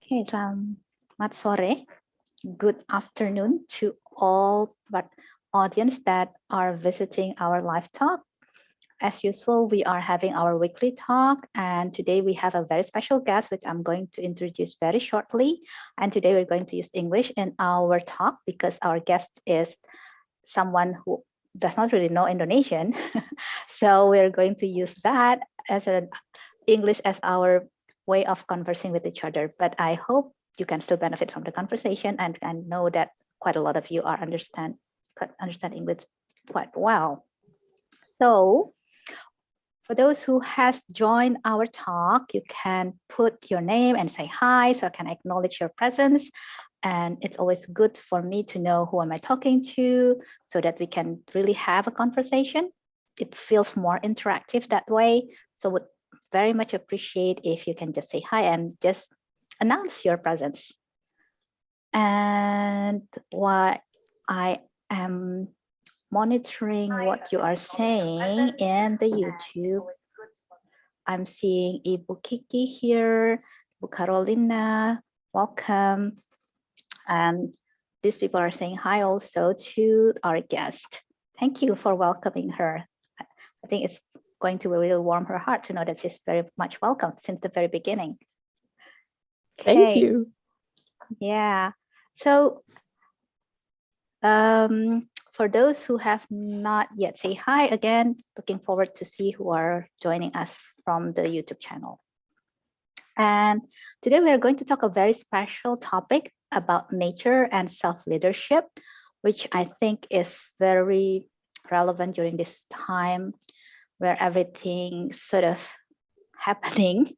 Okay, selamat sore. Good afternoon to all but audience that are visiting our live talk. As usual, we are having our weekly talk, and today we have a very special guest, which I'm going to introduce very shortly. And today we're going to use English in our talk because our guest is someone who does not really know Indonesian. So we're going to use that as an English as our way of conversing with each other. But I hope you can still benefit from the conversation, and I know that quite a lot of you are understand English quite well. So for those who has joined our talk, you can put your name and say hi, so I can acknowledge your presence. And it's always good for me to know who am I talking to, so that we can really have a conversation. It feels more interactive that way. So would very much appreciate if you can just say hi and just announce your presence. And while I am monitoring what you are saying in the YouTube, I'm seeing Ibu Kiki here, Ibu Carolina, welcome. And these people are saying hi also to our guest. Thank you for welcoming her. I think it's going to really warm her heart to know that she's very much welcome since the very beginning. Okay. Thank you. Yeah. So for those who have not yet say hi again, looking forward to see who are joining us from the YouTube channel. And today we are going to talk a very special topic about nature and self-leadership, which I think is very relevant during this time where everything sort of happening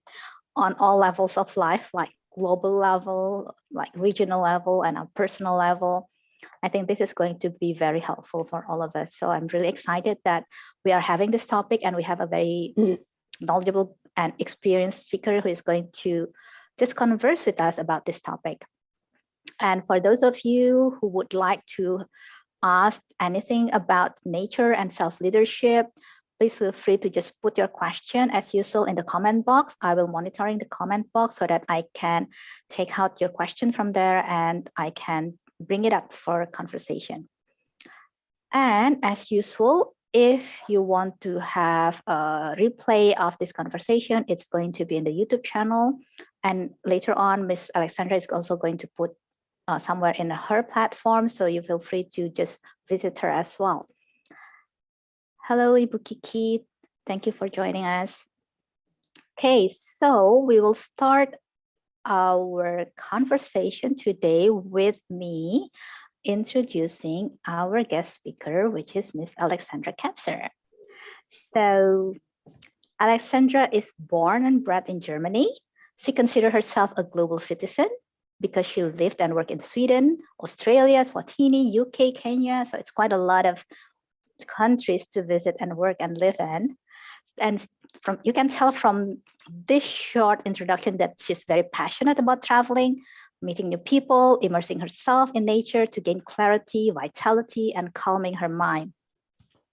on all levels of life, like global level, like regional level, and on personal level. I think this is going to be very helpful for all of us. So I'm really excited that we are having this topic and we have a very knowledgeable and experienced speaker who is going to just converse with us about this topic. And for those of you who would like to ask anything about nature and self-leadership, please feel free to just put your question as usual in the comment box. I will monitoring the comment box so that I can take out your question from there and I can bring it up for conversation. And as usual, if you want to have a replay of this conversation, it's going to be in the YouTube channel. And later on, Miss Alexandra is also going to put somewhere in her platform. So you feel free to just visit her as well. Hello, Ibu Kiki. Thank you for joining us. Okay, so we will start our conversation today with me introducing our guest speaker, which is Miss Alexandra Katzer. So Alexandra is born and bred in Germany. She considers herself a global citizen because she lived and worked in Sweden, Australia, Swatini, UK, Kenya. So it's quite a lot of countries to visit and work and live in. And you can tell from this short introduction that she's very passionate about traveling, meeting new people, immersing herself in nature to gain clarity, vitality, and calming her mind.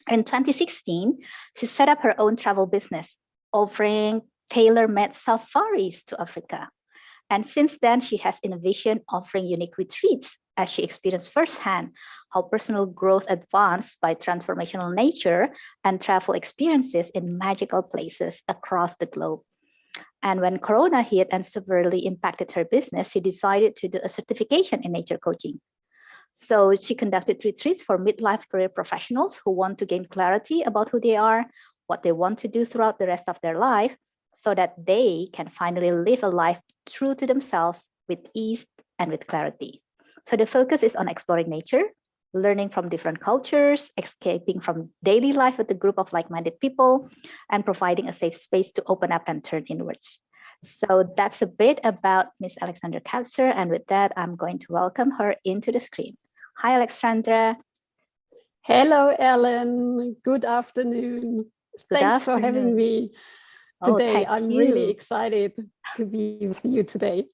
In 2016, she set up her own travel business, offering tailor-made safaris to Africa. And since then, she has envisioned offering unique retreats as she experienced firsthand how personal growth advanced by transformational nature and travel experiences in magical places across the globe. And when Corona hit and severely impacted her business, she decided to do a certification in nature coaching. So she conducted retreats for midlife career professionals who want to gain clarity about who they are, what they want to do throughout the rest of their life, so that they can finally live a life true to themselves with ease and with clarity. So the focus is on exploring nature, learning from different cultures, escaping from daily life with a group of like-minded people, and providing a safe space to open up and turn inwards. So that's a bit about Miss Alexandra Katzer. And with that, I'm going to welcome her into the screen. Hi, Alexandra. Hello, Ellen. Good afternoon. Thanks for having me today. I'm really excited to be with you today.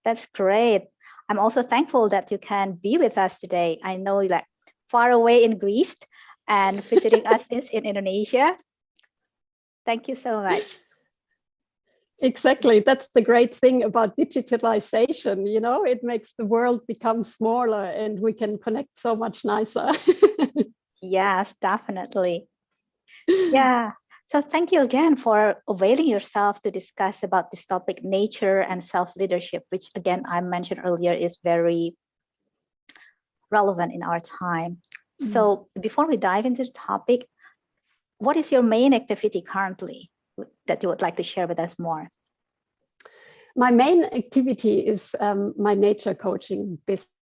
That's great. I'm also thankful that you can be with us today. I know you're like far away in Greece and visiting us in Indonesia. Thank you so much. Exactly. That's the great thing about digitalization. It makes the world become smaller and we can connect so much nicer. Yes, definitely. Yeah. So thank you again for availing yourself to discuss about this topic, nature and self-leadership, which again, I mentioned earlier is very relevant in our time. So before we dive into the topic, what is your main activity currently that you would like to share with us more? My main activity is my nature coaching business.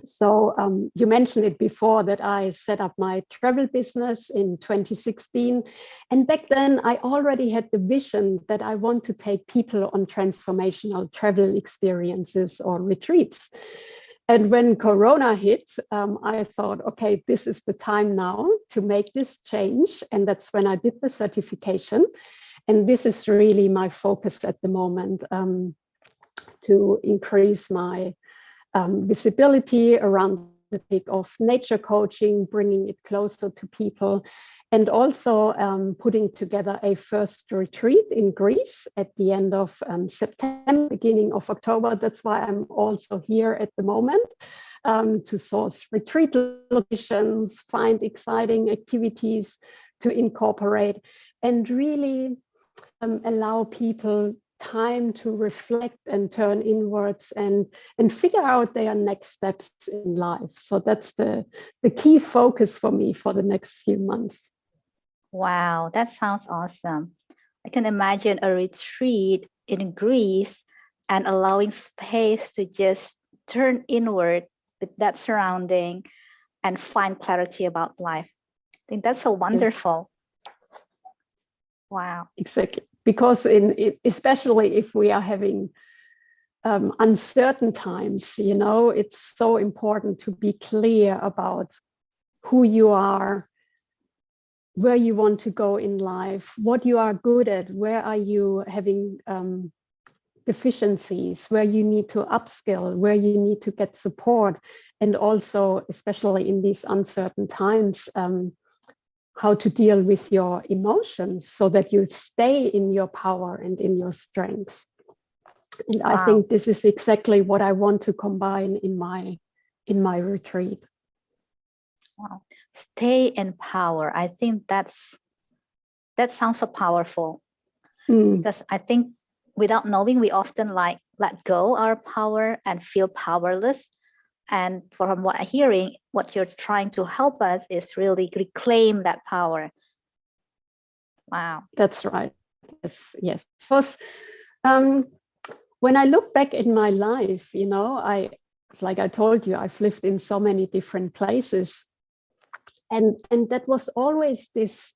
So you mentioned it before that I set up my travel business in 2016. And back then I already had the vision that I want to take people on transformational travel experiences or retreats. And when Corona hit, I thought, okay, this is the time now to make this change. And that's when I did the certification. And this is really my focus at the moment, to increase my visibility around the topic of nature coaching, bringing it closer to people, and also putting together a first retreat in Greece at the end of September, beginning of October. That's why I'm also here at the moment, to source retreat locations, find exciting activities to incorporate, and really allow people time to reflect and turn inwards and figure out their next steps in life. So that's the key focus for me for the next few months. Wow, that sounds awesome. I can imagine a retreat in Greece and allowing space to just turn inward with that surrounding and find clarity about life. I think that's so wonderful. Yes. Wow. Exactly. Because especially if we are having uncertain times, it's so important to be clear about who you are, where you want to go in life, what you are good at, where are you having deficiencies, where you need to upskill, where you need to get support, and also, especially in these uncertain times, how to deal with your emotions so that you stay in your power and in your strength. And wow. I think this is exactly what I want to combine in my retreat. Wow. Stay in power. I think that sounds so powerful. Because I think without knowing, we often let go our power and feel powerless. And from what I'm hearing, what you're trying to help us is really reclaim that power. Wow. That's right. Yes. So, when I look back in my life, like I told you, I've lived in so many different places. And that was always this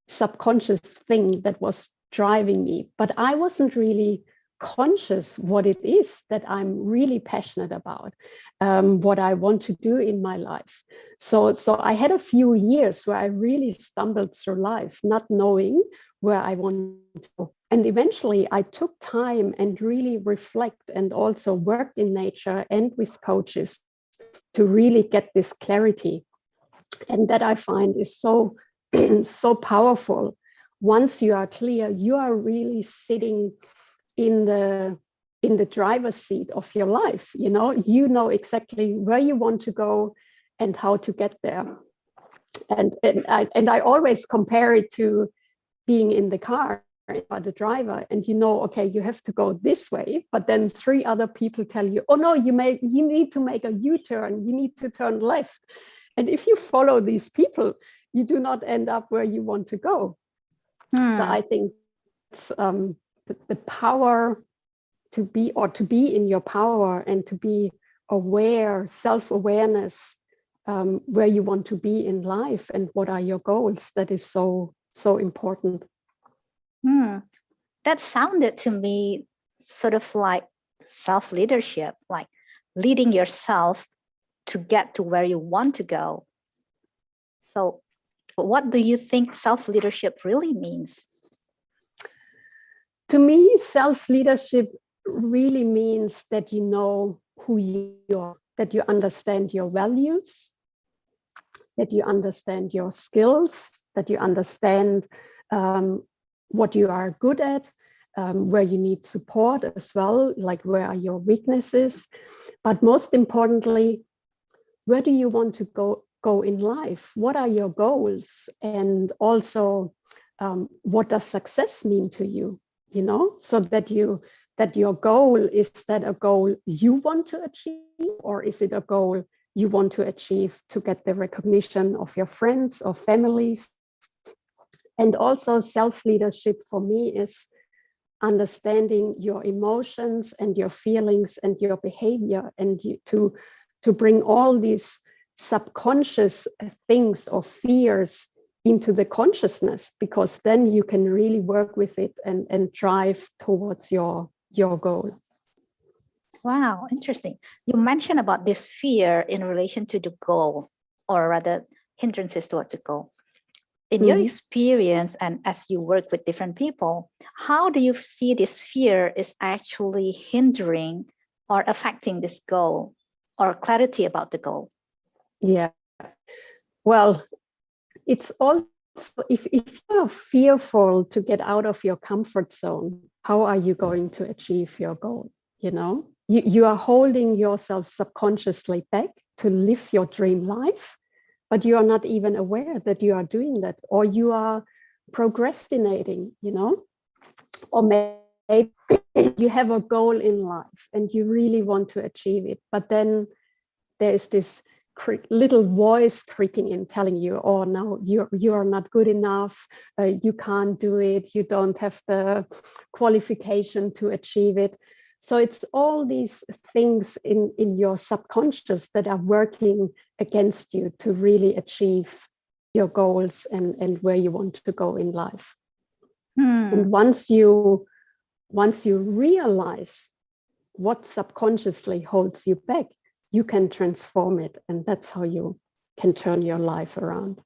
subconscious thing that was driving me. But I wasn't really conscious what it is that I'm really passionate about, what I want to do in my life. So I had a few years where I really stumbled through life, not knowing where I want to go. And eventually I took time and really reflect and also worked in nature and with coaches to really get this clarity. And that I find is so, so powerful. Once you are clear, you are really sitting in the driver's seat of your life. You know exactly where you want to go and how to get there. And I always compare it to being in the car by the driver, and okay, you have to go this way, but then 3 other people tell you, oh no, you need to make a U-turn, you need to turn left. And if you follow these people, you do not end up where you want to go. So I think it's the power to be in your power and to be aware, self-awareness, where you want to be in life and what are your goals. That is so, so important. That sounded to me sort of like self-leadership, like leading yourself to get to where you want to go. So what do you think self-leadership really means? To me, self-leadership really means that you know who you are, that you understand your values, that you understand your skills, that you understand what you are good at, where you need support as well, like where are your weaknesses, but most importantly, where do you want to go in life? What are your goals? And also, what does success mean to you? You know, so that your goal, is that a goal you want to achieve, or is it a goal you want to achieve to get the recognition of your friends or families? And also, self-leadership for me is understanding your emotions and your feelings and your behavior, and to bring all these subconscious things or fears into the consciousness, because then you can really work with it and drive towards your goal. Wow, interesting. You mentioned about this fear in relation to the goal, or rather hindrances towards the goal. In your experience, and as you work with different people, how do you see this fear is actually hindering or affecting this goal or clarity about the goal? Yeah. Well, it's also, if you're fearful to get out of your comfort zone, how are you going to achieve your goal? You know, you are holding yourself subconsciously back to live your dream life, but you are not even aware that you are doing that, or you are procrastinating, you know, or maybe you have a goal in life and you really want to achieve it, but then there is this little voice creeping in telling you, oh no, you are not good enough, you can't do it, you don't have the qualification to achieve it. So it's all these things in your subconscious that are working against you to really achieve your goals and where you want to go in life. And once you realize what subconsciously holds you back, you can transform it, and that's how you can turn your life around.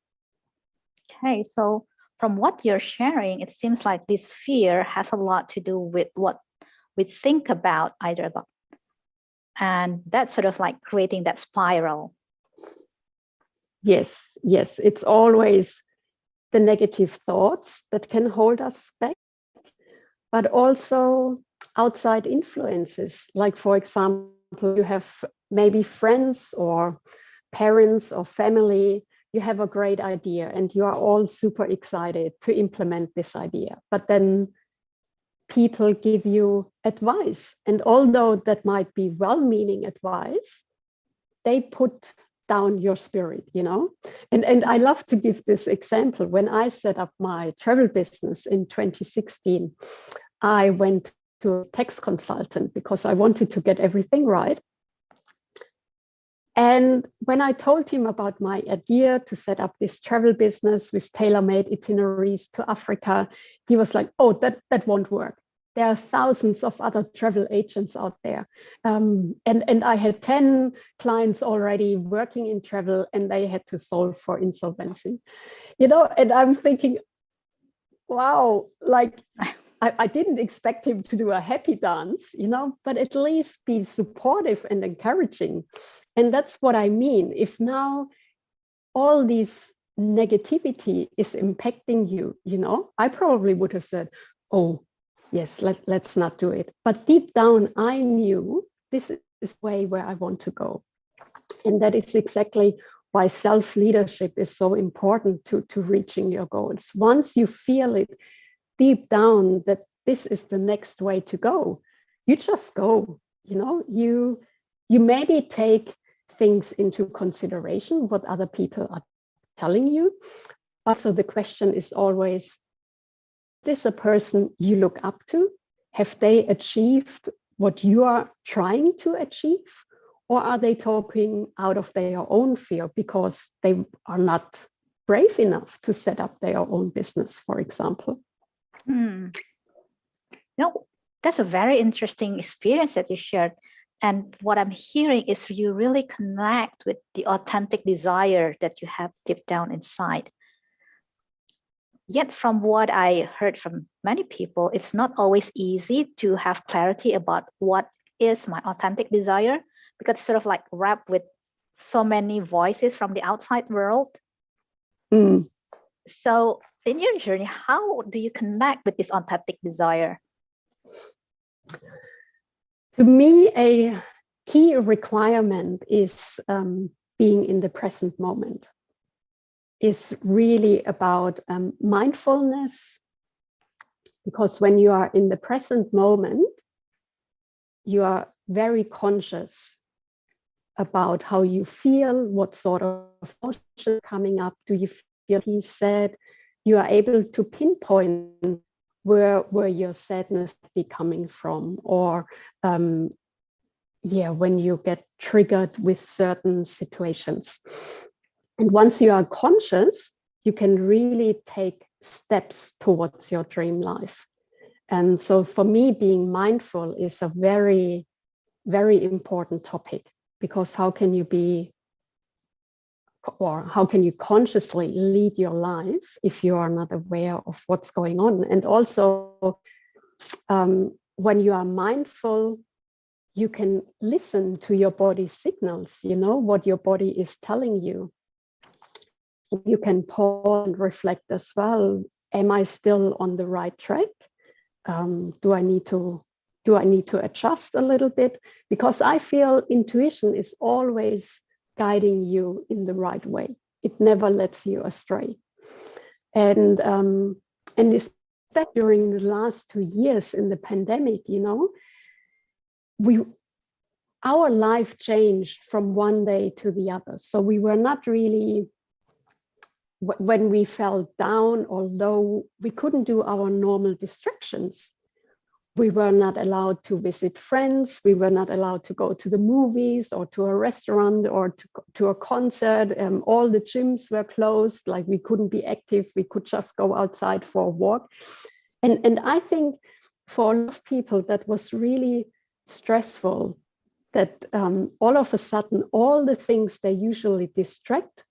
Okay, so from what you're sharing, it seems like this fear has a lot to do with what we think about, either about, and that's sort of like creating that spiral. Yes, it's always the negative thoughts that can hold us back, but also outside influences. Like, for example, you have maybe friends or parents or family, you have a great idea and you are all super excited to implement this idea, but then people give you advice, and although that might be well-meaning advice, they put down your spirit, you know. And I love to give this example. When I set up my travel business in 2016, I went to a tax consultant because I wanted to get everything right. And when I told him about my idea to set up this travel business with tailor-made itineraries to Africa, he was like, oh, that won't work. There are thousands of other travel agents out there. And I had 10 clients already working in travel, and they had to solve for insolvency. You know, and I'm thinking, wow, like, I didn't expect him to do a happy dance, you know, but at least be supportive and encouraging. And that's what I mean. If now all this negativity is impacting you, you know, I probably would have said, oh, yes, let's not do it. But deep down, I knew this is the way where I want to go. And that is exactly why self-leadership is so important to reaching your goals. Once you feel it deep down that this is the next way to go, you just go. You know, you maybe take things into consideration, what other people are telling you. Also, the question is always, is this a person you look up to? Have they achieved what you are trying to achieve? Or are they talking out of their own fear because they are not brave enough to set up their own business, for example? No, that's a very interesting experience that you shared. And what I'm hearing is you really connect with the authentic desire that you have deep down inside. Yet from what I heard from many people, it's not always easy to have clarity about what is my authentic desire, because it's sort of like wrapped with so many voices from the outside world. So in your journey, how do you connect with this authentic desire? To me, a key requirement is being in the present moment. Is really about mindfulness, because when you are in the present moment, you are very conscious about how you feel, what sort of emotion coming up. Do you feel peace, sad? You are able to pinpoint where your sadness be coming from, or when you get triggered with certain situations. And once you are conscious, you can really take steps towards your dream life. And so for me, being mindful is a very, very important topic, because how can you consciously lead your life if you are not aware of what's going on? And also, when you are mindful, you can listen to your body signals, what your body is telling you. You can pause and reflect as well. Am I still on the right track? Do I need to adjust a little bit? Because I feel intuition is always guiding you in the right way. It never lets you astray. And especially during the last 2 years in the pandemic, our life changed from one day to the other. So we were not really, when we fell down or low, we couldn't do our normal distractions. We were not allowed to visit friends. We were not allowed to go to the movies or to a restaurant or to a concert. All the gyms were closed. Like, we couldn't be active. We could just go outside for a walk. And I think for a lot of people that was really stressful, that all of a sudden, all the things they usually distract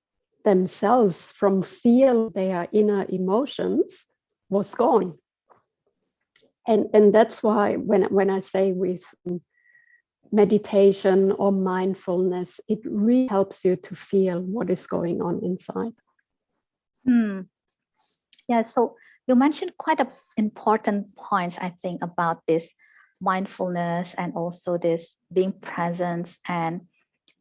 themselves from feel their inner emotions was gone. And that's why when I say with meditation or mindfulness, it really helps you to feel what is going on inside. Yeah, so you mentioned quite important points, I think, about this mindfulness and also this being present and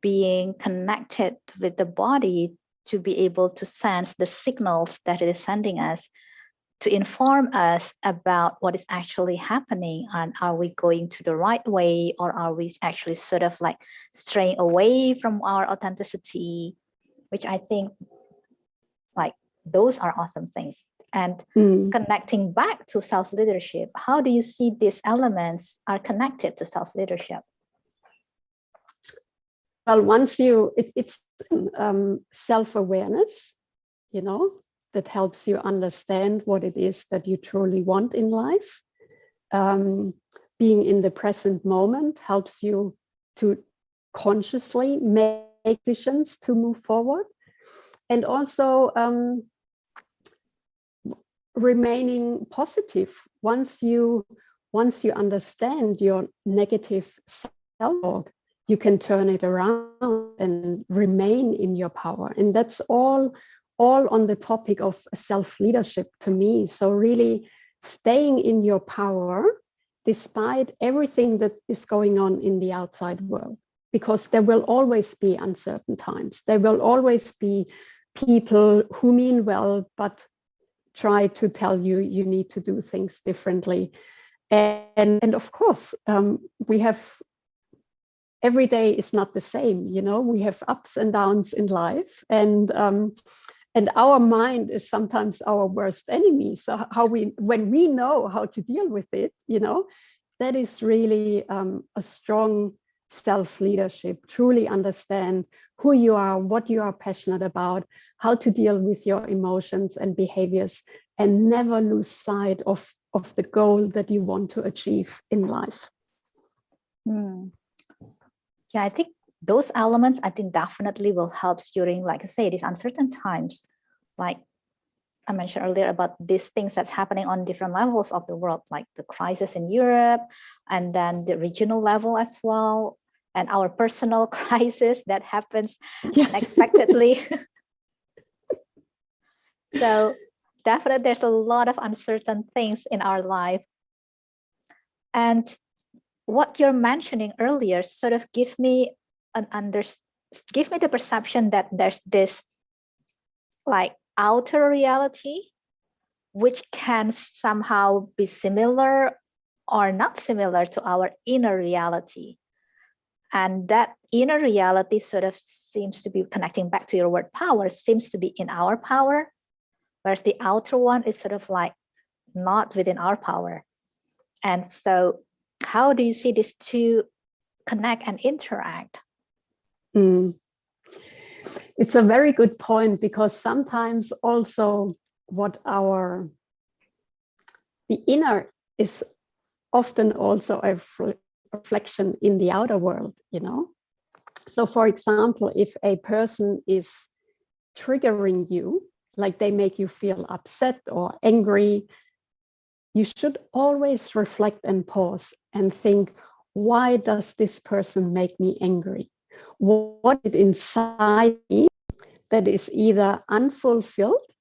being connected with the body to be able to sense the signals that it is sending us to inform us about what is actually happening, and are we going to the right way, or are we actually sort of like straying away from our authenticity, which I think like those are awesome things. And connecting back to self-leadership, how do you see these elements are connected to self-leadership? Well, once it's self-awareness, that helps you understand what it is that you truly want in life. Being in the present moment helps you to consciously make decisions to move forward. And also remaining positive. Once you understand your negative self-talk, you can turn it around and remain in your power. And that's all on the topic of self-leadership to me. So really staying in your power despite everything that is going on in the outside world, because there will always be uncertain times. There will always be people who mean well, but try to tell you you need to do things differently. And of course, we have, every day is not the same, we have ups and downs in life, and our mind is sometimes our worst enemy. So when we know how to deal with it, that is really a strong self-leadership. Truly understand who you are, what you are passionate about, how to deal with your emotions and behaviors, and never lose sight of the goal that you want to achieve in life. Yeah, I think those elements, I think definitely will help during, like I say, these uncertain times. Like I mentioned earlier about these things that's happening on different levels of the world, like the crisis in Europe, and then the regional level as well, and our personal crisis that happens unexpectedly. So definitely there's a lot of uncertain things in our life. And what you're mentioning earlier sort of give me the perception that there's this like outer reality, which can somehow be similar or not similar to our inner reality. And that inner reality sort of seems to be connecting back to your word power, seems to be in our power, whereas the outer one is sort of like not within our power. And so how do you see these two connect and interact? It's a very good point, because sometimes also the inner is often also a reflection in the outer world, you know. So for example, if a person is triggering you, like they make you feel upset or angry, you should always reflect and pause and think, why does this person make me angry? What is inside me that is either unfulfilled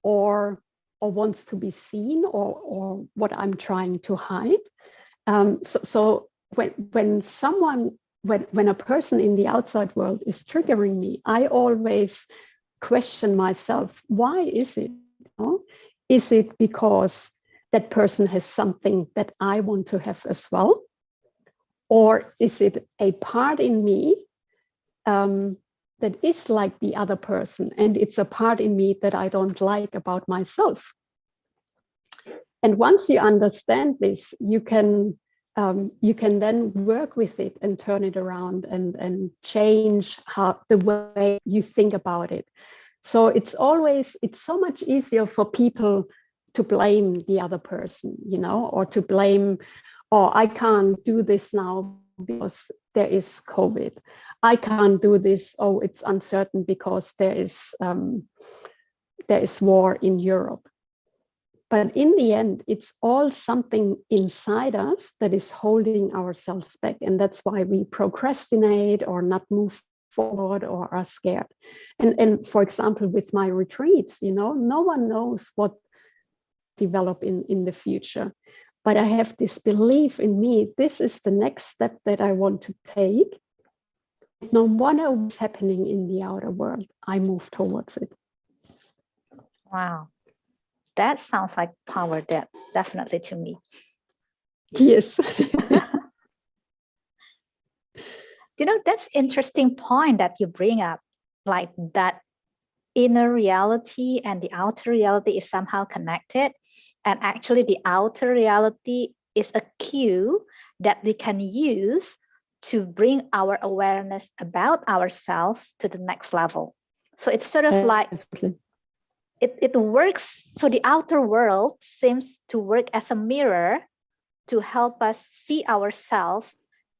or wants to be seen, or what I'm trying to hide? So when a person in the outside world is triggering me, I always question myself, why is it? You know? Is it because that person has something that I want to have as well? Or is it a part in me that is like the other person, and it's a part in me that I don't like about myself? And once you understand this, you can then work with it and turn it around and change the way you think about it. So it's so much easier for people to blame the other person, you know, or to blame, oh, I can't do this now because there is COVID. I can't do this, oh, it's uncertain because there is war in Europe. But in the end, it's all something inside us that is holding ourselves back. And that's why we procrastinate or not move forward or are scared. And for example, with my retreats, you know, no one knows what develop in the future. But I have this belief in me, this is the next step that I want to take. No matter what's happening in the outer world, I move towards it. Wow. That sounds like power depth, definitely to me. Yes. You know, that's interesting point that you bring up, like that inner reality and the outer reality is somehow connected. And actually the outer reality is a cue that we can use to bring our awareness about ourselves to the next level. So it's sort of like it works. So the outer world seems to work as a mirror to help us see ourselves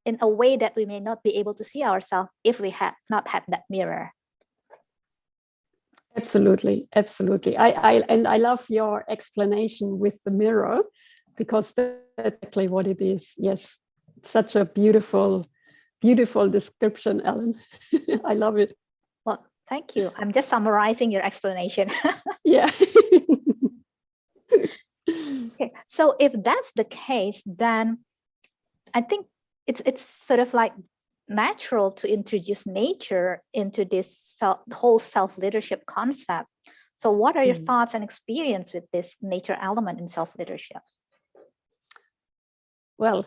in a way that we may not be able to see ourselves if we had not had that mirror. Absolutely, absolutely. I love your explanation with the mirror, because that's exactly what it is. Yes, such a beautiful description, Ellen. I love it. Well, thank you. I'm just summarizing your explanation. Yeah. Okay, so if that's the case, then I think it's sort of like natural to introduce nature into this whole self-leadership concept. So what are your thoughts and experience with this nature element in self-leadership? Well,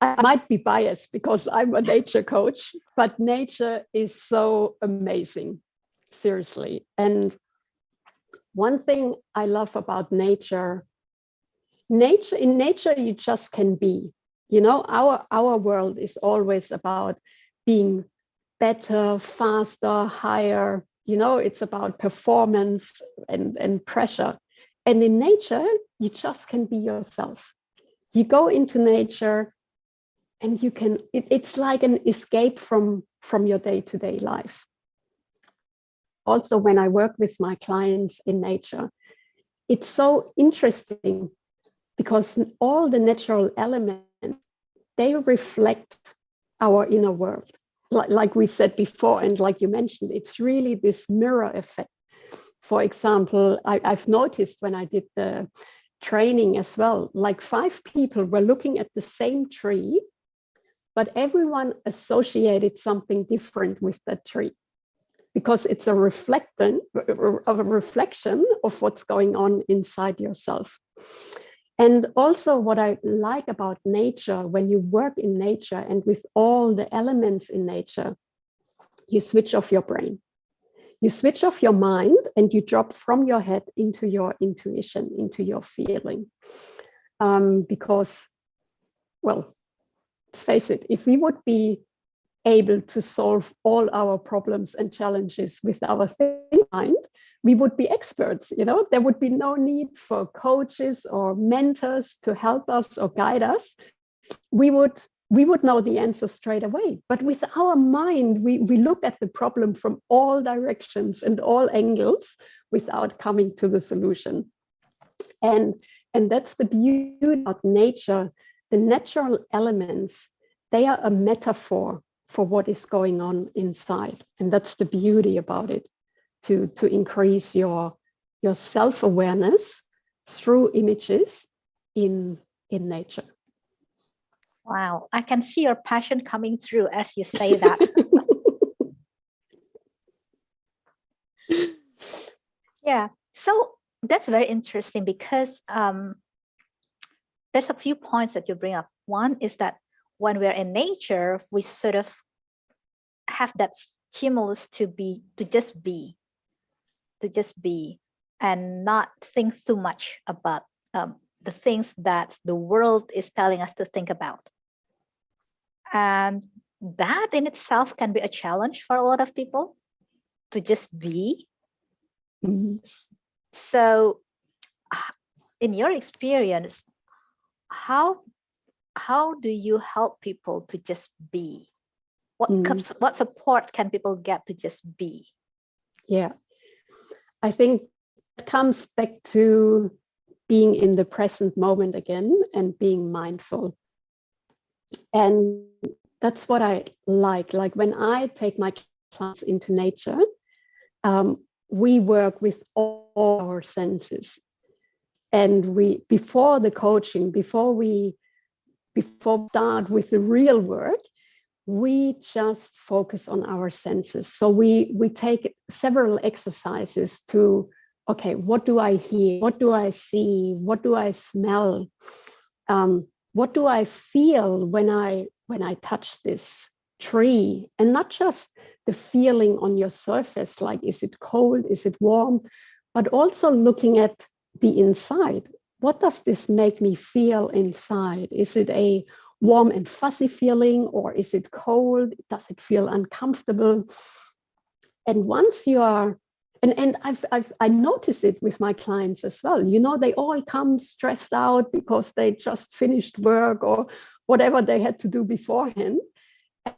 I might be biased because I'm a nature coach, but nature is so amazing, seriously. And one thing I love about nature, in nature, you just can be. You know, our world is always about being better, faster, higher. You know, it's about performance and pressure. And in nature, you just can be yourself. You go into nature and you can, it's like an escape from your day-to-day life. Also, when I work with my clients in nature, it's so interesting because all the natural elements, they reflect our inner world. Like we said before, and like you mentioned, it's really this mirror effect. For example, I've noticed when I did the training as well, like 5 people were looking at the same tree, but everyone associated something different with that tree, because it's a reflection of what's going on inside yourself. And also what I like about nature, when you work in nature and with all the elements in nature, you switch off your brain. You switch off your mind and you drop from your head into your intuition, into your feeling. Because, well, let's face it, if we would be able to solve all our problems and challenges with our mind, we would be experts. There would be no need for coaches or mentors to help us or guide us. We would know the answer straight away. But with our mind, we look at the problem from all directions and all angles without coming to the solution. And that's the beauty of nature. The natural elements, they are a metaphor for what is going on inside. And that's the beauty about it, to increase your self-awareness through images in nature. Wow, I can see your passion coming through as you say that. Yeah, so that's very interesting, because there's a few points that you bring up. One is that when we're in nature, we sort of have that stimulus to just be, and not think too much about the things that the world is telling us to think about. And that in itself can be a challenge for a lot of people, to just be. Mm-hmm. So in your experience, how do you help people to just be? What support can people get to just be? Yeah, I think it comes back to being in the present moment again and being mindful. And that's what I like when I take my clients into nature, we work with all our senses. And before the coaching, before we start with the real work, we just focus on our senses. So we take several exercises to, okay, what do I hear? What do I see? What do I smell? What do I feel when I touch this tree? And not just the feeling on your surface, like, is it cold? Is it warm? But also looking at the inside. What does this make me feel inside? Is it a warm and fuzzy feeling, or is it cold? Does it feel uncomfortable? And once you are, and I notice it with my clients as well. They all come stressed out because they just finished work or whatever they had to do beforehand.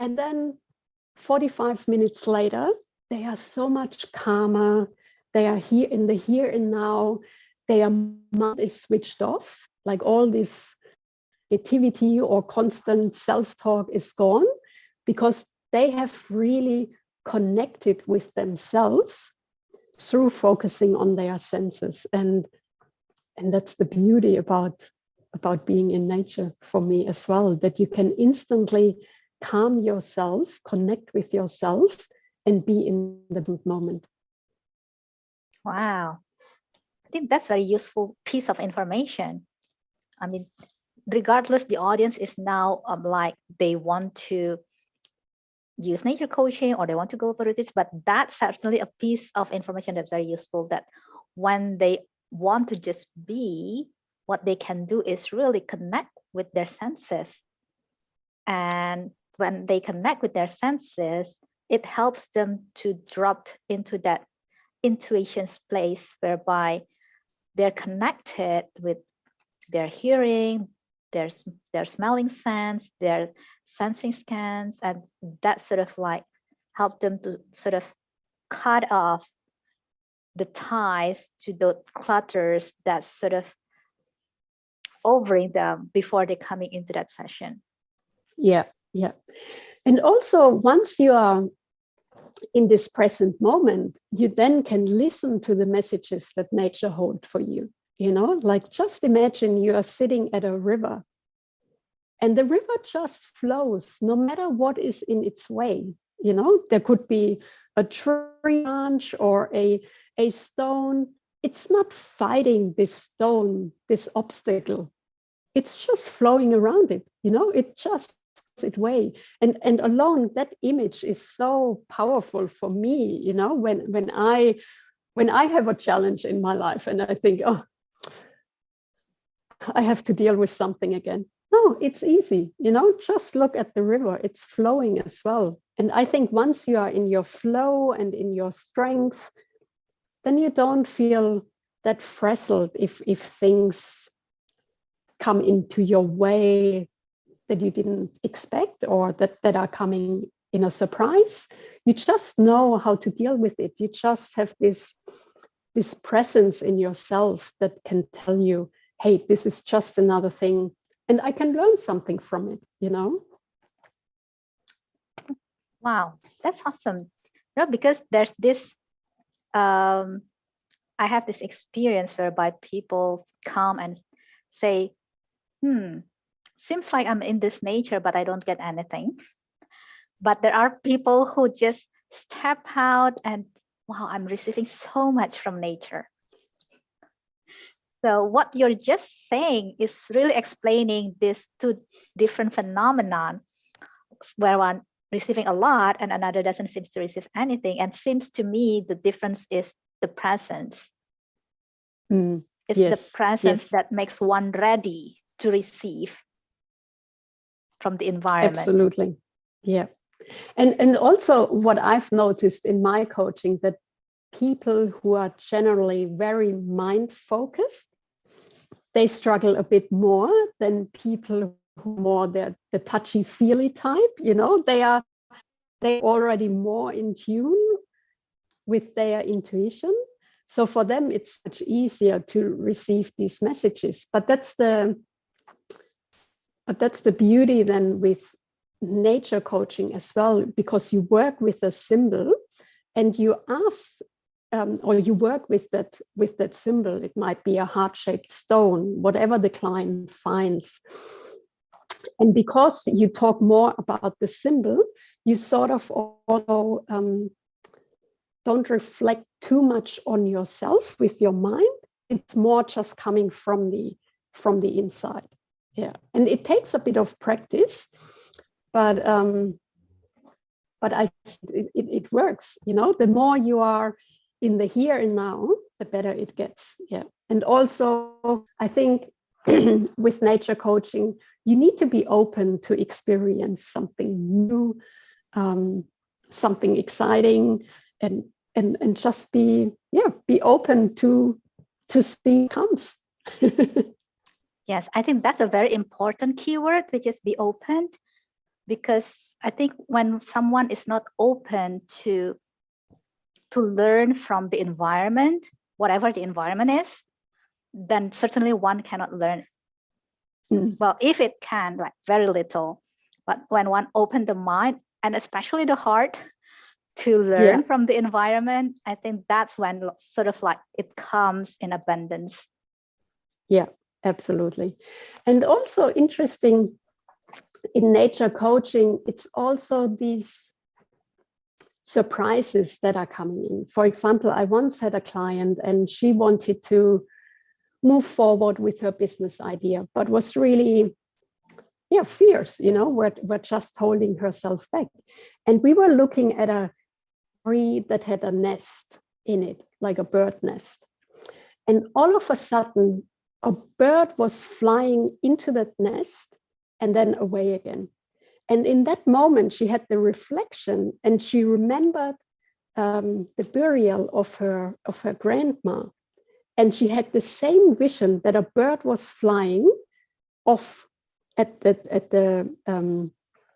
And then 45 minutes later, they are so much calmer. They are here in the here and now. Their mind is switched off, like all this negativity or constant self-talk is gone, because they have really connected with themselves through focusing on their senses. And that's the beauty about being in nature for me as well, that you can instantly calm yourself, connect with yourself, and be in the moment. Wow. I think that's a very useful piece of information. I mean, regardless, the audience is now like they want to use nature coaching or they want to go for this, but that's certainly a piece of information that's very useful, that when they want to just be, what they can do is really connect with their senses. And when they connect with their senses, it helps them to drop into that intuition place, whereby they're connected with their hearing, their smelling sense, their sensing scans, and that sort of like help them to sort of cut off the ties to the clutters that sort of overing them before they're coming into that session. Yeah. And also, once you are in this present moment, you then can listen to the messages that nature holds for you. you know, like just imagine you are sitting at a river and the river just flows no matter what is in its way. You know, there could be a tree branch or a stone. It's not fighting this stone, this obstacle. It's just flowing around it, you know, it just its way. And alone that image is so powerful for me, you know, when I have a challenge in my life and I think, oh, I have to deal with something again. No, it's easy, you know, just look at the river, it's flowing as well. And I think once you are in your flow and in your strength, then you don't feel that frazzled if things come into your way that you didn't expect or that are coming in a surprise. You just know how to deal with it. You just have this presence in yourself that can tell you, hey, this is just another thing and I can learn something from it, you know? Wow, that's awesome. You know, because there's this, I have this experience whereby people come and say, seems like I'm in this nature, but I don't get anything. But there are people who just step out and, wow, I'm receiving so much from nature. So what you're just saying is really explaining these two different phenomenon, where one receiving a lot and another doesn't seem to receive anything. And seems to me the difference is the presence. It's the presence that makes one ready to receive from the environment. Absolutely. Yeah. And also what I've noticed in my coaching, that people who are generally very mind focused, they struggle a bit more than people who are more the touchy feely type, you know, they're already more in tune with their intuition. So for them, it's much easier to receive these messages. But that's the beauty then with nature coaching as well, because you work with a symbol and you ask or you work with that symbol. It might be a heart-shaped stone, whatever the client finds. And because you talk more about the symbol, you sort of also don't reflect too much on yourself with your mind. It's more just coming from the inside. Yeah, and it takes a bit of practice, but it works. You know, the more you are in the here and now, the better it gets. Yeah, and also I think with nature coaching, you need to be open to experience something new, something exciting, and just be open to see what comes. Yes, I think that's a very important keyword, which is be open, because I think when someone is not open to learn from the environment, whatever the environment is, then certainly one cannot learn. Well, if it can, like very little, but when one open the mind and especially the heart to learn from the environment, I think that's when sort of like it comes in abundance. Yeah, absolutely. And also interesting in nature coaching, it's also these surprises that are coming in. For example, I once had a client and she wanted to move forward with her business idea, but was really fierce, you know, we're just holding herself back. And we were looking at a tree that had a nest in it, like a bird nest. And all of a sudden, a bird was flying into that nest and then away again. And in that moment, she had the reflection and she remembered the burial of her grandma. And she had the same vision that a bird was flying off at the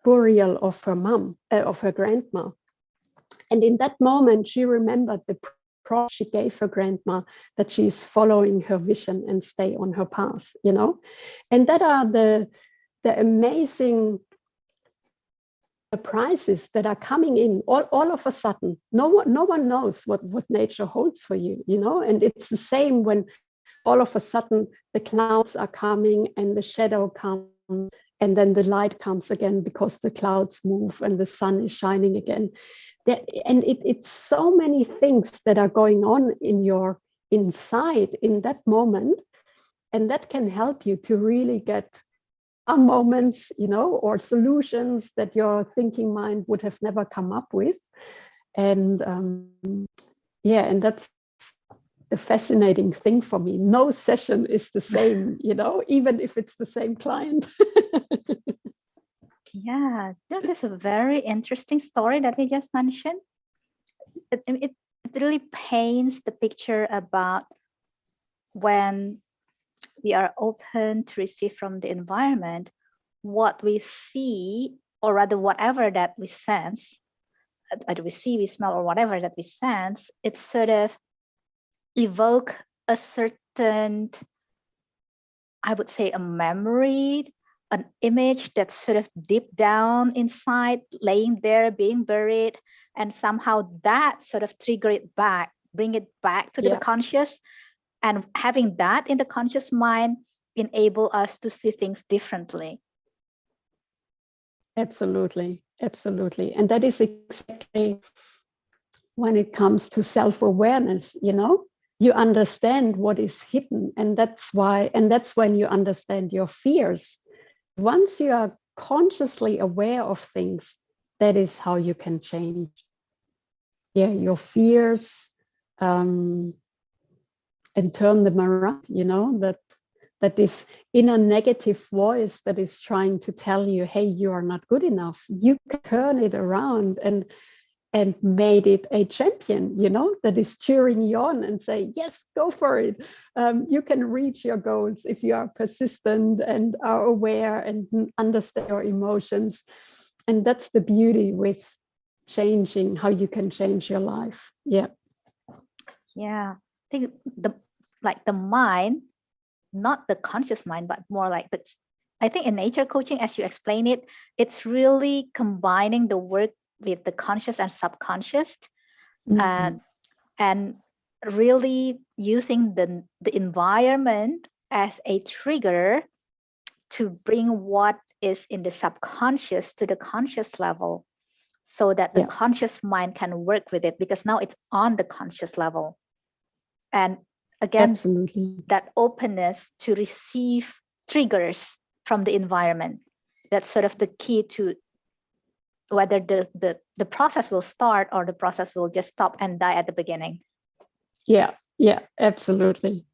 burial of her mom, of her grandma. And in that moment, she remembered the promise she gave her grandma, that she's following her vision and stay on her path, you know. And that are the amazing surprises that are coming in all of a sudden. No one knows what nature holds for you, you know. And it's the same when all of a sudden the clouds are coming and the shadow comes, and then the light comes again because the clouds move and the sun is shining again. And it's so many things that are going on in your inside in that moment, and that can help you to really get moments, or solutions that your thinking mind would have never come up with. And and that's the fascinating thing for me. No session is the same, even if it's the same client. Yeah, that is a very interesting story that you just mentioned. It really paints the picture about when we are open to receive from the environment, what we see, or rather whatever that we sense, either we see, we smell, or whatever that we sense, it sort of evoke a certain, I would say, a memory, an image that's sort of deep down inside, laying there, being buried, and somehow that sort of trigger it back, bring it back to the conscious, and having that in the conscious mind enable us to see things differently. Absolutely. And that is exactly when it comes to self-awareness, you understand what is hidden, and that's when you understand your fears. Once you are consciously aware of things, that is how you can change your fears, and turn them around, that this inner negative voice that is trying to tell you, hey, you are not good enough, you can turn it around and made it a champion, that is cheering you on and say, yes, go for it. You can reach your goals if you are persistent and are aware and understand your emotions. And that's the beauty with changing, how you can change your life. Yeah. I think the mind, not the conscious mind, but more like I think in nature coaching, as you explain it, it's really combining the work with the conscious and subconscious, and really using the environment as a trigger to bring what is in the subconscious to the conscious level, so that the conscious mind can work with it, because now it's on the conscious level. And again, absolutely, that openness to receive triggers from the environment, that's sort of the key to whether the process will start or the process will just stop and die at the beginning. Absolutely.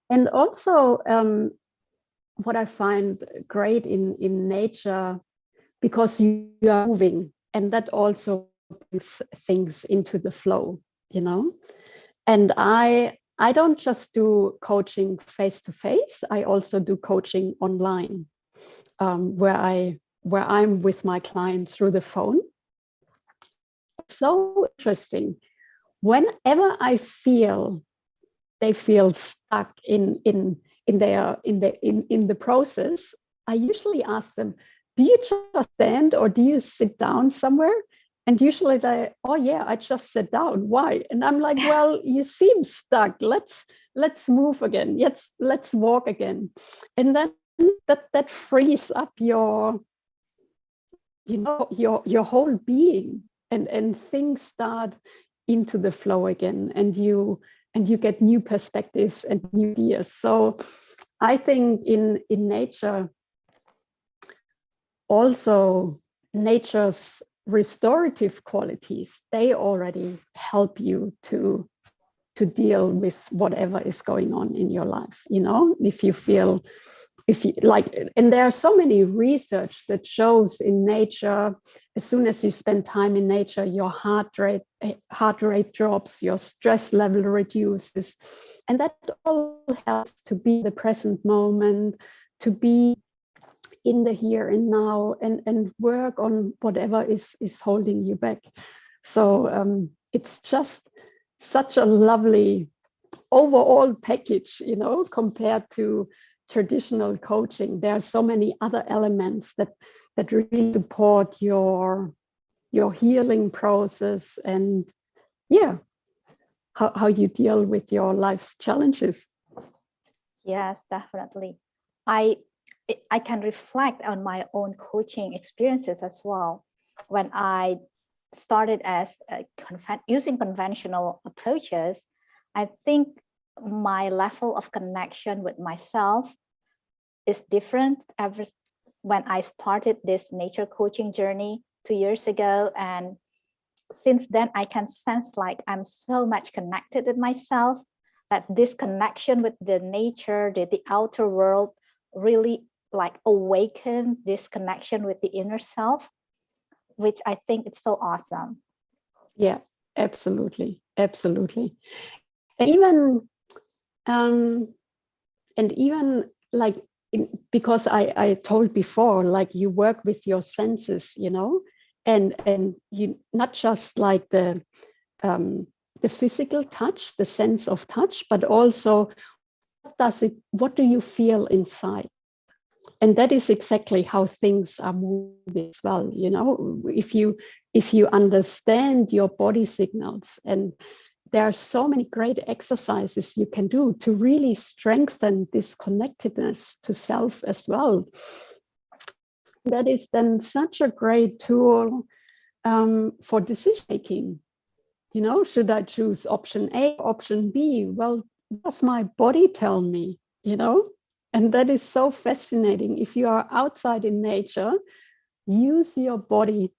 And also what I find great in nature, because you are moving, and that also brings things into the flow, and I don't just do coaching face to face, I also do coaching online, where I'm with my clients through the phone. So interesting. Whenever I feel they feel stuck in the process, I usually ask them, do you just stand or do you sit down somewhere? And usually they, oh yeah, I just sit down. Why? And I'm like, well, you seem stuck. Let's move again. Let's walk again. And then that frees up your whole being, and things start into the flow again, and you get new perspectives and new ideas. So I think in nature, also nature's restorative qualities, they already help you to deal with whatever is going on in your life. If you like, and there are so many research that shows in nature, as soon as you spend time in nature, your heart rate drops, your stress level reduces, and that all helps to be in the present moment, to be in the here and now, and work on whatever is holding you back. So it's just such a lovely overall package, compared to traditional coaching. There are so many other elements that really support your healing process. And how you deal with your life's challenges. Yes, definitely. I I can reflect on my own coaching experiences as well. When I started as using conventional approaches, I think my level of connection with myself is different ever when I started this nature coaching journey 2 years ago. And since then, I can sense like I'm so much connected with myself, that this connection with the nature, the outer world really like awaken this connection with the inner self, which I think it's so awesome. Yeah, absolutely, absolutely. Even and even like because I told before, like you work with your senses, you know, and you not just like the physical touch, the sense of touch, but also what do you feel inside? And that is exactly how things are moving as well. You know, if you understand your body signals, and there are so many great exercises you can do to really strengthen this connectedness to self as well. That is then such a great tool for decision making. You know, should I choose option A, option B? Well, what does my body tell me? You know, and that is so fascinating. If you are outside in nature, use your body,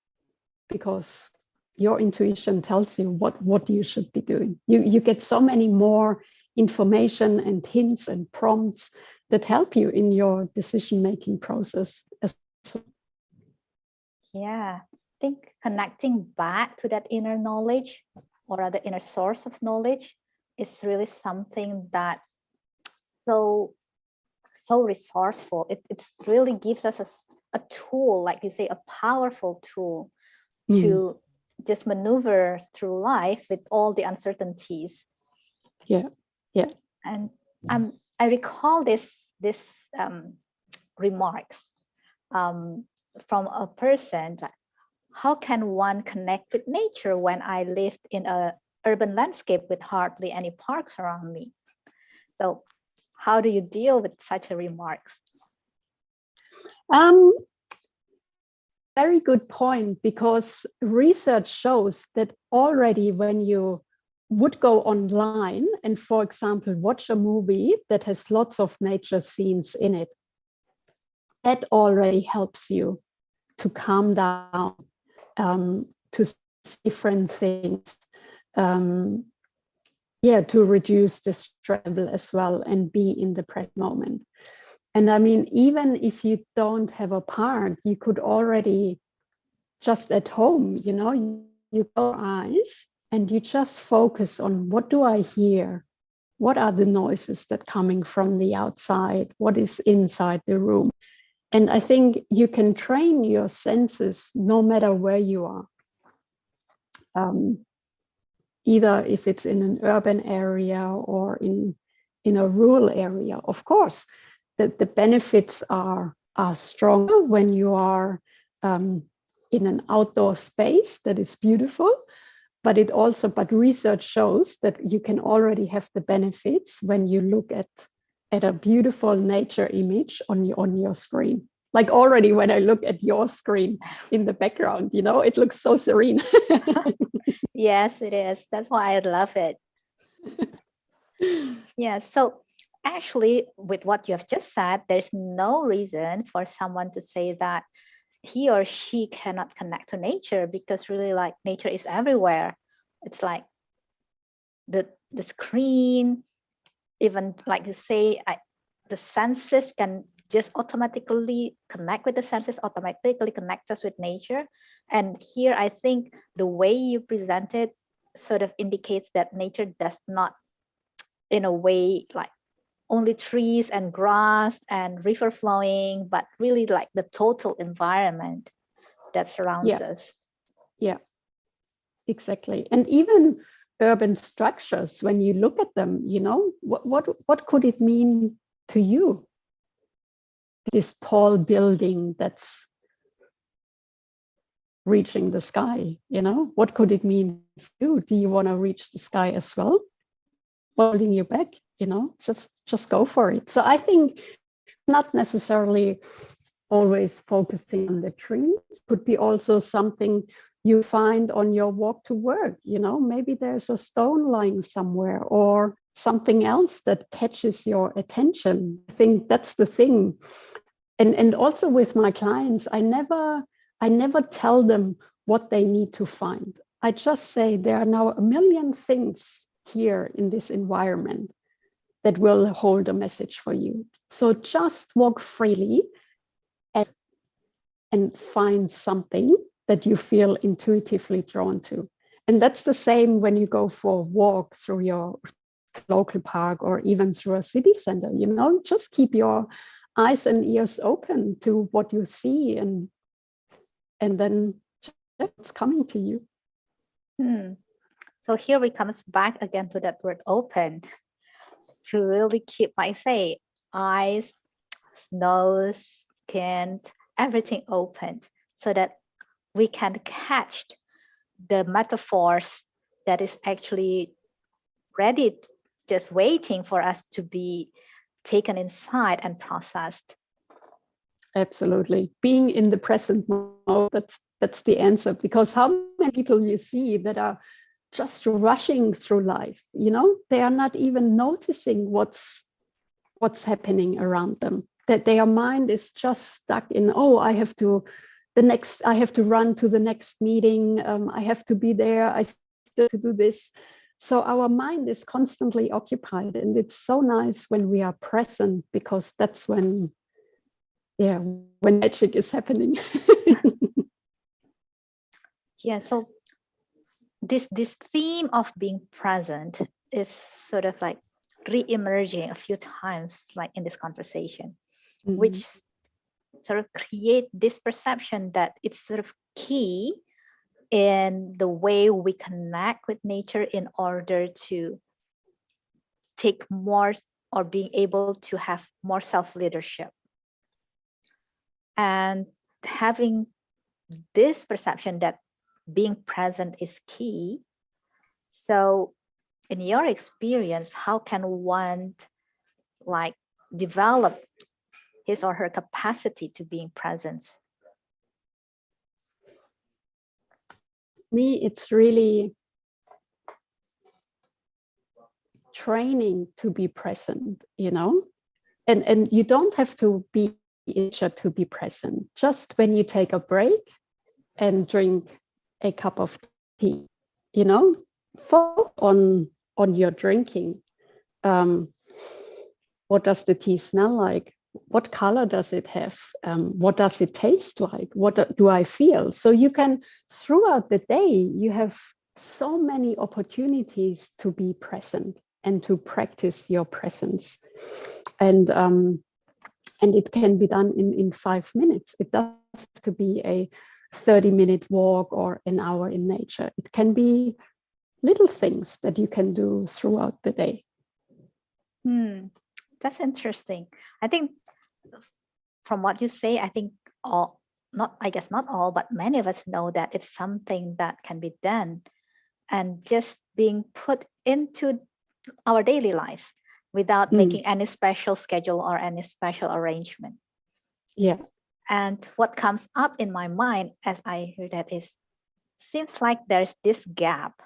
because your intuition tells you what you should be doing. You get so many more information and hints and prompts that help you in your decision-making process as well. Yeah, I think connecting back to that inner knowledge, or rather inner source of knowledge, is really something that so resourceful. It really gives us a tool, like you say, a powerful tool to just maneuver through life with all the uncertainties. Yeah, yeah. And I recall this remarks from a person, like, how can one connect with nature when I lived in a urban landscape with hardly any parks around me? So how do you deal with such a remarks? Very good point, because research shows that already when you would go online and, for example, watch a movie that has lots of nature scenes in it, that already helps you to calm down, to see different things, to reduce the stress level as well and be in the present moment. And I mean, even if you don't have a park, you could already just at home, you know, you close your eyes and you just focus on, what do I hear? What are the noises that are coming from the outside? What is inside the room? And I think you can train your senses no matter where you are. Either if it's in an urban area or in a rural area. Of course, the benefits are stronger when you are in an outdoor space that is beautiful, but research shows that you can already have the benefits when you look at a beautiful nature image on your screen. Like already when I look at your screen in the background, you know, it looks so serene. Yes, it is. That's why I love it. Yeah, so actually, with what you have just said, there's no reason for someone to say that he or she cannot connect to nature, because really, like, nature is everywhere. It's like the screen, even like you say, the senses can just automatically connect with the senses, automatically connect us with nature. And here, I think the way you present it sort of indicates that nature does not, in a way, like only trees and grass and river flowing, but really like the total environment that surrounds us. Yeah, exactly. And even urban structures, when you look at them, you know, what could it mean to you? This tall building that's reaching the sky? What could it mean for you? Do you want to reach the sky as well? Holding you back? Just go for it. So I think not necessarily always focusing on the trees, could be also something you find on your walk to work. Maybe there's a stone lying somewhere or something else that catches your attention. I think that's the thing. And also with my clients, I never tell them what they need to find. I just say there are now a million things here in this environment that will hold a message for you. So just walk freely and find something that you feel intuitively drawn to. And that's the same when you go for a walk through your local park or even through a city center. Just keep your eyes and ears open to what you see, and then it's coming to you. So here we comes back again to that word open, to really keep, like say, eyes, nose, skin, everything open, so that we can catch the metaphors that is actually ready, just waiting for us to be taken inside and processed. Absolutely. Being in the present mode, that's the answer. Because how many people you see that are just rushing through life, they are not even noticing what's happening around them. That their mind is just stuck in, I have to run to the next meeting. I have to be there. I still have to do this. So our mind is constantly occupied, and it's so nice when we are present, because that's when magic is happening. Yeah. So this theme of being present is sort of like re-emerging a few times, like in this conversation, which sort of create this perception that it's sort of key in the way we connect with nature in order to take more, or being able to have more self-leadership. And having this perception that being present is key. So in your experience, how can one like develop his or her capacity to being present? Me, it's really training to be present, and you don't have to be in nature to be present. Just when you take a break and drink a cup of tea, focus on your drinking. What does the tea smell like? What color does it have? What does it taste like? What do I feel? So you can, throughout the day, you have so many opportunities to be present and to practice your presence. And it can be done in 5 minutes. It doesn't have to be a 30-minute walk or an hour in nature. It can be little things that you can do throughout the day. That's interesting. I think from what you say, I think not all, but many of us know that it's something that can be done and just being put into our daily lives without making any special schedule or any special arrangement. Yeah. And what comes up in my mind as I hear that is, seems like there's this gap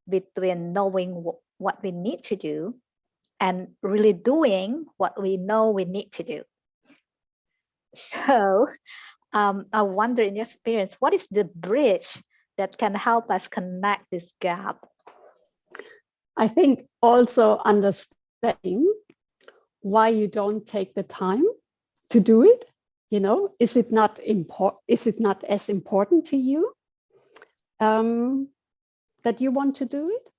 between knowing what we need to do and really doing what we know we need to do. So I wonder, in your experience, what is the bridge that can help us connect this gap? I think also understanding why you don't take the time to do it. Is it not important? Is it not as important to you that you want to do it?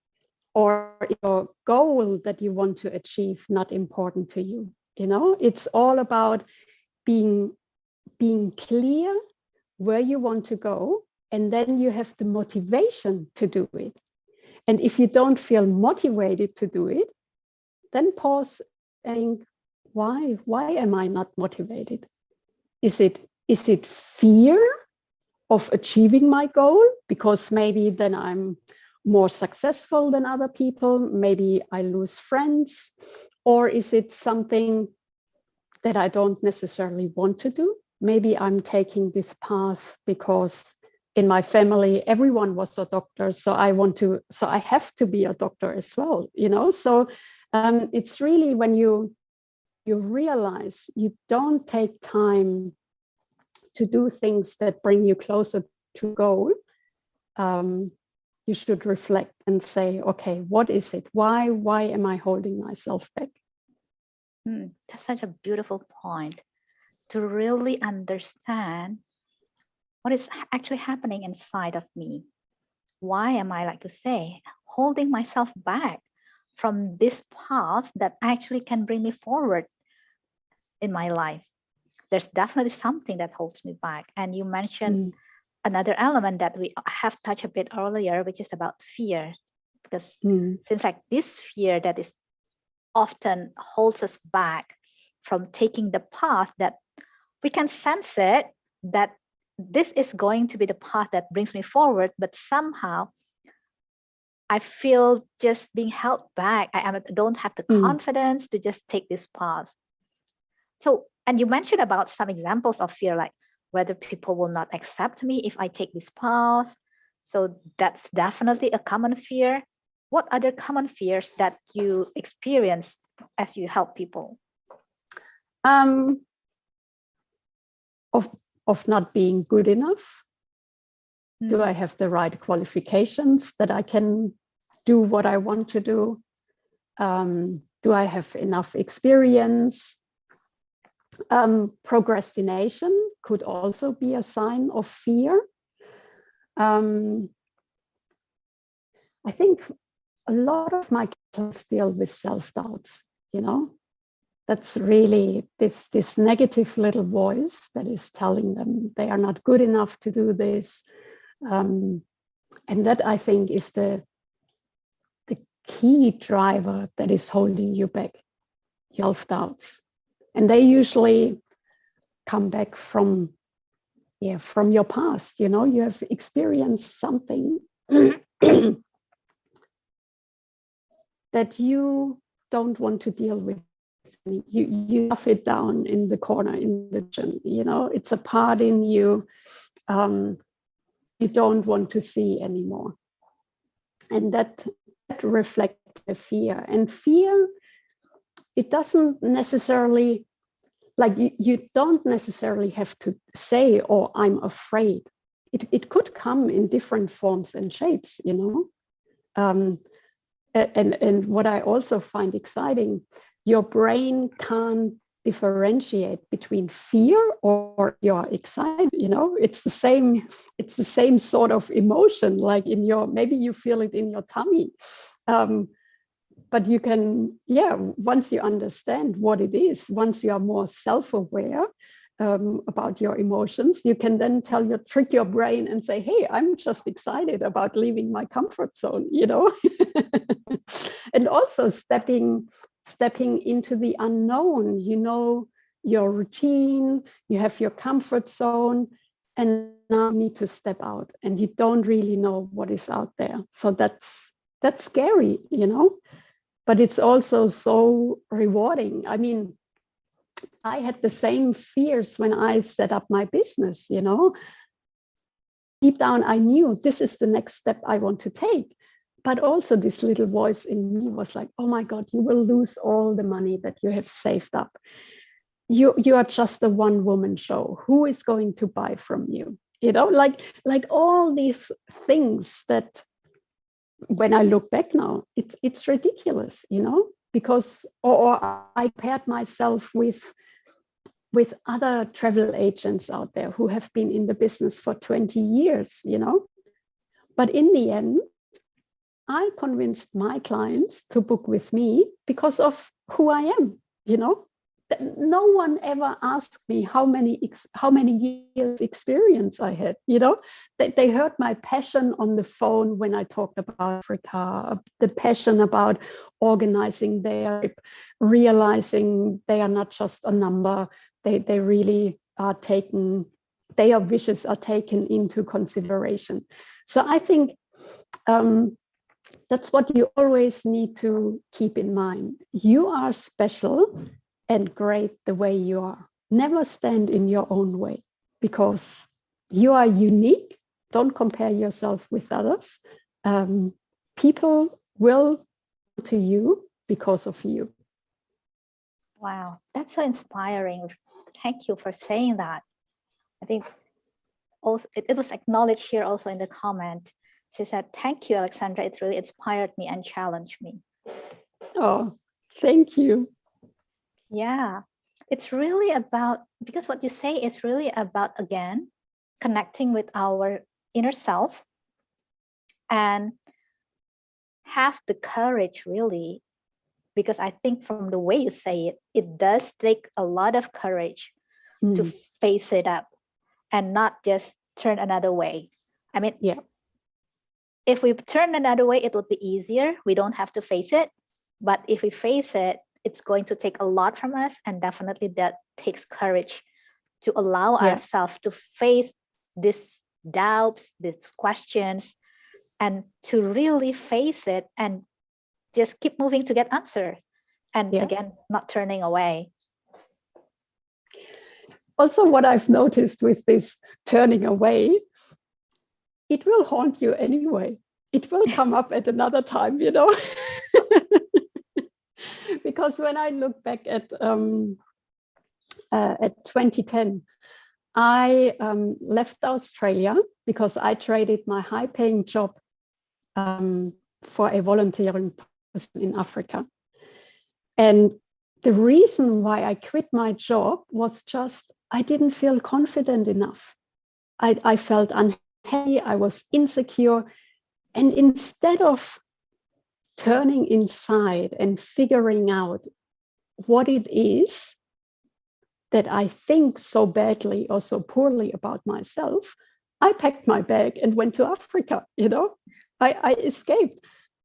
Or your goal that you want to achieve not important to you? It's all about being clear where you want to go, and then you have the motivation to do it. And if you don't feel motivated to do it, then pause and think, why am I not motivated? Is it fear, of achieving my goal, because maybe then I'm more successful than other people, maybe I lose friends, or is it something that I don't necessarily want to do? Maybe I'm taking this path because in my family everyone was a doctor, so I have to be a doctor as well, you know. So it's really when you realize you don't take time to do things that bring you closer to goal, you should reflect and say, okay, what is it? Why am I holding myself back? That's such a beautiful point, to really understand what is actually happening inside of me. Why am I, like you say, holding myself back from this path that actually can bring me forward in my life? There's definitely something that holds me back. And you mentioned another element that we have touched a bit earlier, which is about fear, because it seems like this fear that is often holds us back from taking the path that we can sense it, that this is going to be the path that brings me forward, but somehow I feel just being held back. I don't have the confidence to just take this path. So, and you mentioned about some examples of fear, like whether people will not accept me if I take this path. So that's definitely a common fear. What other common fears that you experience as you help people? Of not being good enough. Do I have the right qualifications that I can do what I want to do? Do I have enough experience? Procrastination could also be a sign of fear. I think a lot of my clients deal with self-doubts, you know. That's really this negative little voice that is telling them they are not good enough to do this. And that, I think, is the key driver that is holding you back, self-doubts. And they usually come back from your past. You know, you have experienced something that you don't want to deal with. You stuff it down in the corner in the gym. You know, it's a part in you you don't want to see anymore. And that reflects the fear. And fear, it doesn't necessarily, like you don't necessarily have to say, oh, I'm afraid. It could come in different forms and shapes, you know. And what I also find exciting, your brain can't differentiate between fear or you're excited. You know, it's the same sort of emotion, like in your, maybe you feel it in your tummy. But you can, once you understand what it is, once you are more self-aware about your emotions, you can then trick your brain and say, hey, I'm just excited about leaving my comfort zone, you know. And also stepping into the unknown, you know, your routine, you have your comfort zone, and now you need to step out and you don't really know what is out there. So that's scary, you know, but it's also so rewarding. I mean, I had the same fears when I set up my business, you know. Deep down, I knew this is the next step I want to take. But also this little voice in me was like, oh my God, you will lose all the money that you have saved up. You are just a one-woman show. Who is going to buy from you? You know, like all these things that when I look back now, it's ridiculous, you know, because or I paired myself with other travel agents out there who have been in the business for 20 years, you know. But in the end, I convinced my clients to book with me because of who I am, you know. No one ever asked me how many years experience I had, you know. They heard my passion on the phone when I talked about Africa, the passion about organizing their trip, realizing they are not just a number, they really are taken their wishes are taken into consideration. So I think that's what you always need to keep in mind. You are special and great the way you are. Never stand in your own way, because you are unique. Don't compare yourself with others. People will come to you because of you. Wow, that's so inspiring. Thank you for saying that. I think also it was acknowledged here also in the comment. She said, thank you, Alexandra. It really inspired me and challenged me. Oh, thank you. Yeah, it's really about, because what you say is really about, again, connecting with our inner self and have the courage, really, because I think from the way you say it, it does take a lot of courage to face it up and not just turn another way. I mean, yeah, if we turn another way, it would be easier. We don't have to face it. But if we face it, it's going to take a lot from us. And definitely that takes courage to allow ourselves to face these doubts, these questions, and to really face it and just keep moving to get answer. And again, not turning away. Also, what I've noticed with this turning away, it will haunt you anyway. It will come up at another time, you know. Because when I look back at 2010, I left Australia because I traded my high-paying job for a volunteering position in Africa. And the reason why I quit my job was just I didn't feel confident enough. I felt unhappy, I was insecure. And instead of turning inside and figuring out what it is that I think so badly or so poorly about myself, I packed my bag and went to Africa, you know. I escaped.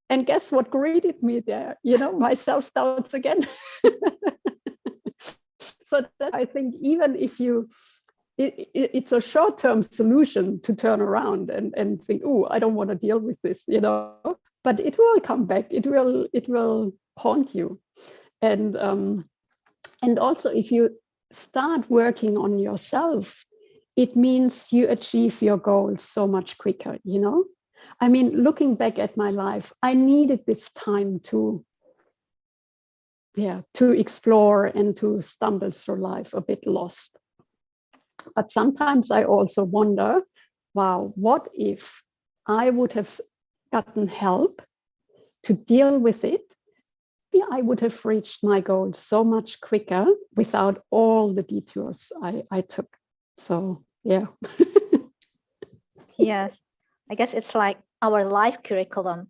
And guess what greeted me there? You know, my self-doubts again. So that I think even if you, it's a short-term solution to turn around and think, oh, I don't want to deal with this, you know, but it will come back. It will haunt you. And also if you start working on yourself, it means you achieve your goals so much quicker, you know. I mean, looking back at my life, I needed this time to explore and to stumble through life a bit lost. But sometimes I also wonder, wow, what if I would have gotten help to deal with it? Maybe I would have reached my goals so much quicker without all the detours I took. So, yeah. Yes, I guess it's like our life curriculum.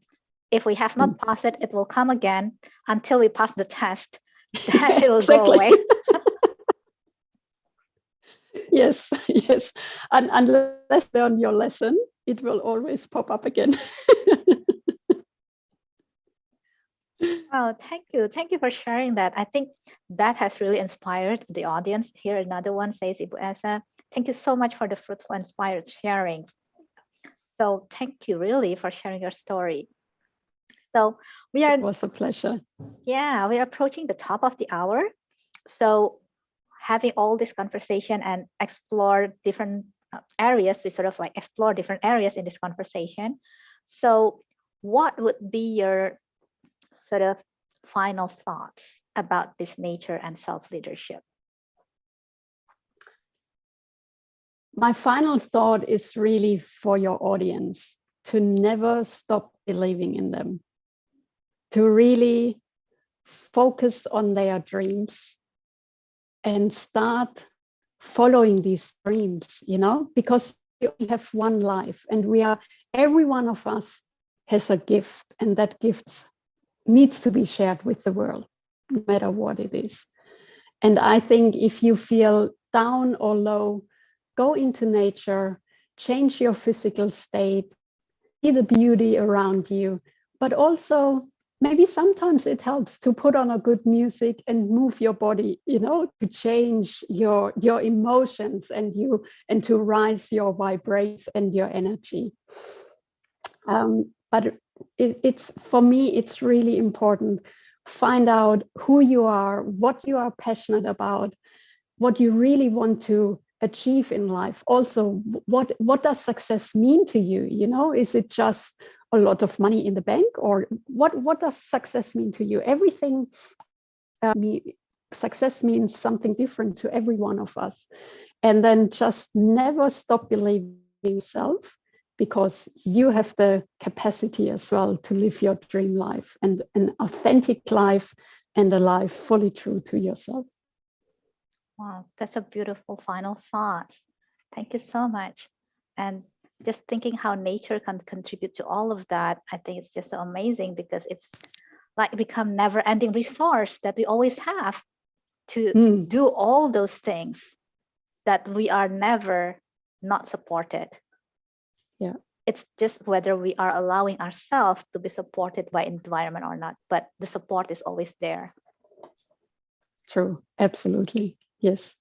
If we have not passed it, it will come again until we pass the test. Then it will go away. Yes, yes. And unless you learn your lesson, it will always pop up again. Oh, thank you. Thank you for sharing that. I think that has really inspired the audience. Here, another one says, Ibu Esa, thank you so much for the fruitful, inspired sharing. So thank you really for sharing your story. So it was a pleasure. Yeah, we're approaching the top of the hour. So having all this conversation and explore different areas, we sort of like explore different areas in this conversation. So what would be your sort of final thoughts about this nature and self-leadership? My final thought is really for your audience to never stop believing in them, to really focus on their dreams and start following these dreams, you know, because you only have one life and every one of us has a gift, and that gift needs to be shared with the world, no matter what it is. And I think if you feel down or low, go into nature, change your physical state, see the beauty around you, but also maybe sometimes it helps to put on a good music and move your body, to change your emotions and to rise your vibrations and your energy. But it's for me, it's really important. Find out who you are, what you are passionate about, what you really want to achieve in life. Also, what does success mean to you? Is it just a lot of money in the bank, or what does success mean to you? Everything, success means something different to every one of us. And then just never stop believing in yourself, because you have the capacity as well to live your dream life, and an authentic life, and a life fully true to yourself. Wow, that's a beautiful final thought. Thank you so much. And just thinking how nature can contribute to all of that, I think it's just so amazing, because it's like become never-ending resource that we always have to do all those things that we are never not supported. Yeah. It's just whether we are allowing ourselves to be supported by environment or not, but the support is always there. True, absolutely. Yes.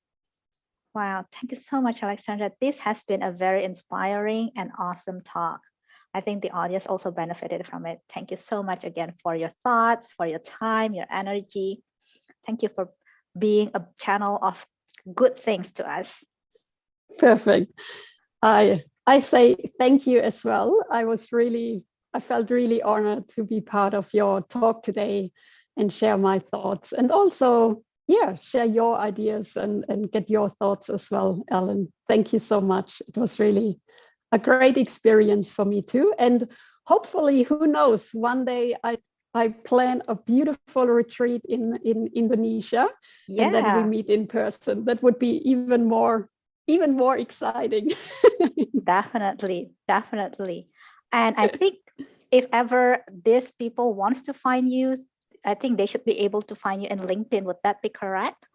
Wow, thank you so much, Alexandra. This has been a very inspiring and awesome talk. I think the audience also benefited from it. Thank you so much again for your thoughts, for your time, your energy. Thank you for being a channel of good things to us. Perfect. I say thank you as well. I felt really honored to be part of your talk today and share my thoughts, and also, share your ideas and get your thoughts as well, Ellen. Thank you so much. It was really a great experience for me too. And hopefully, who knows, one day I plan a beautiful retreat in Indonesia, and then we meet in person. That would be even more exciting. Definitely. And I think if ever these people wants to find you, I think they should be able to find you in LinkedIn. Would that be correct?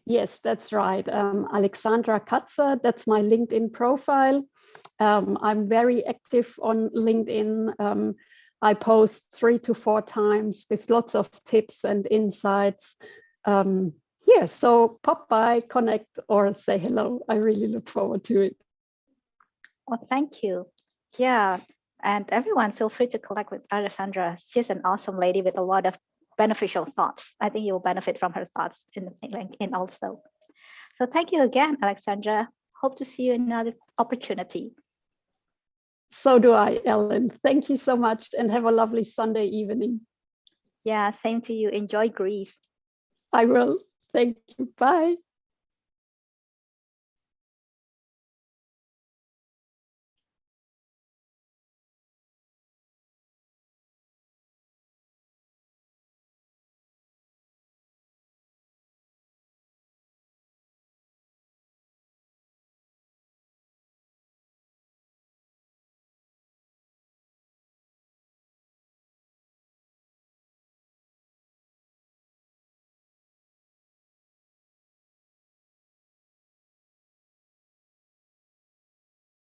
Yes, that's right. Alexandra Katzer, that's my LinkedIn profile. I'm very active on LinkedIn. I post 3 to 4 times with lots of tips and insights. So pop by, connect, or say hello. I really look forward to it. Well, thank you. Yeah, and everyone feel free to connect with Alexandra. She's an awesome lady with a lot of beneficial thoughts. I think you'll benefit from her thoughts in LinkedIn also. So thank you again, Alexandra. Hope to see you in another opportunity. So do I, Ellen. Thank you so much, and have a lovely Sunday evening. Yeah, same to you. Enjoy Greece. I will. Thank you. Bye.